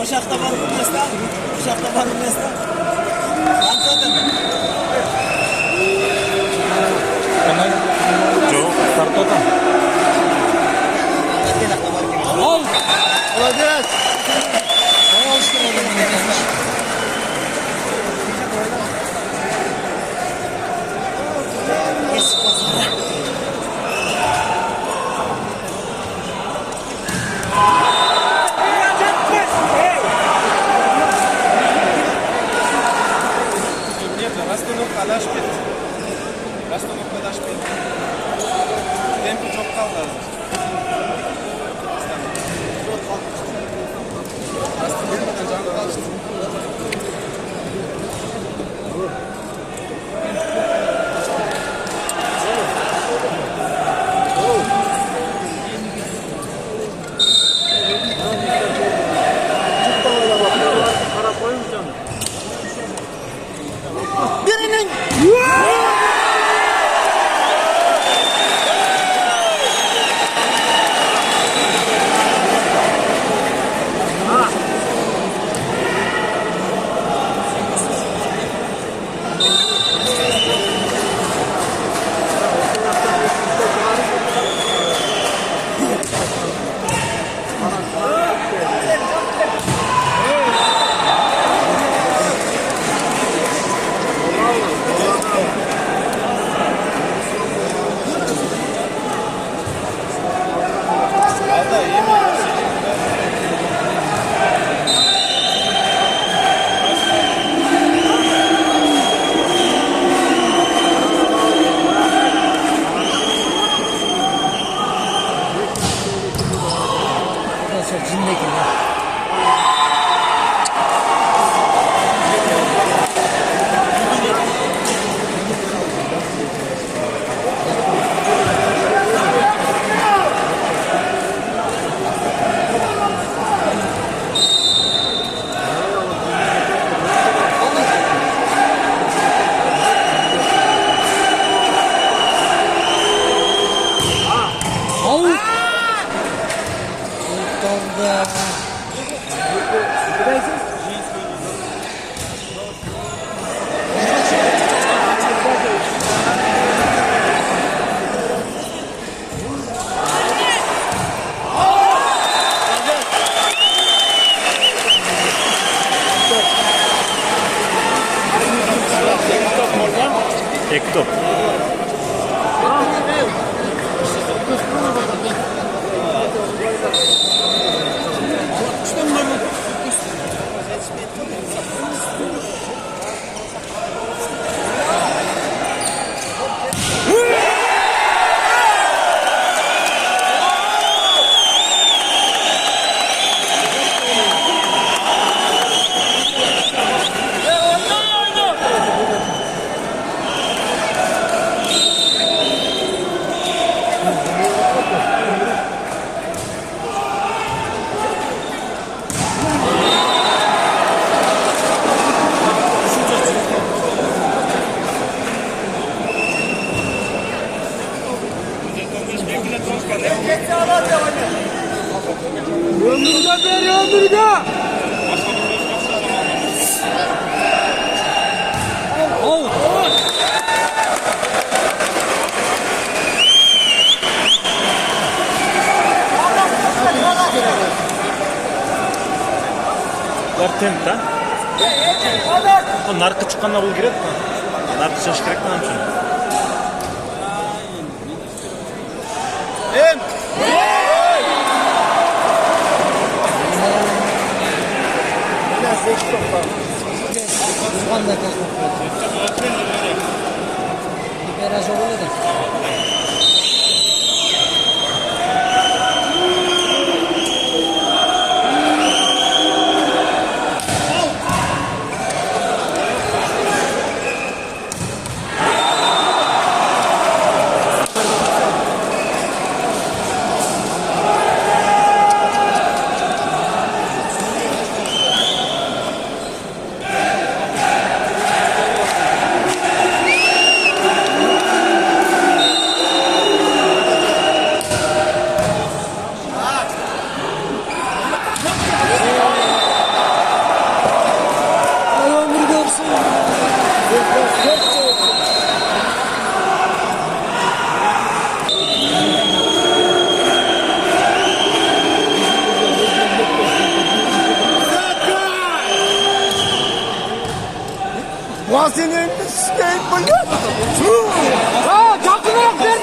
Uşakta var mı mesle? Uşakta var mı mesle? Anladın mı? Yok, tartoda. Al! Olacak! Bana alıştırmadın. Kadar spät. Lass doch noch kadar spät. Tempo çok kaldı. Hast du bilmeden canlı kalsın. Birinin! Cindeki ya. Tek top. Тент, да? Наркы чыққанда бұл керек па? Наркы шаш керек па намшын? Ulan senin elinde sikeyim bu ya. Aa, çaktırma yok.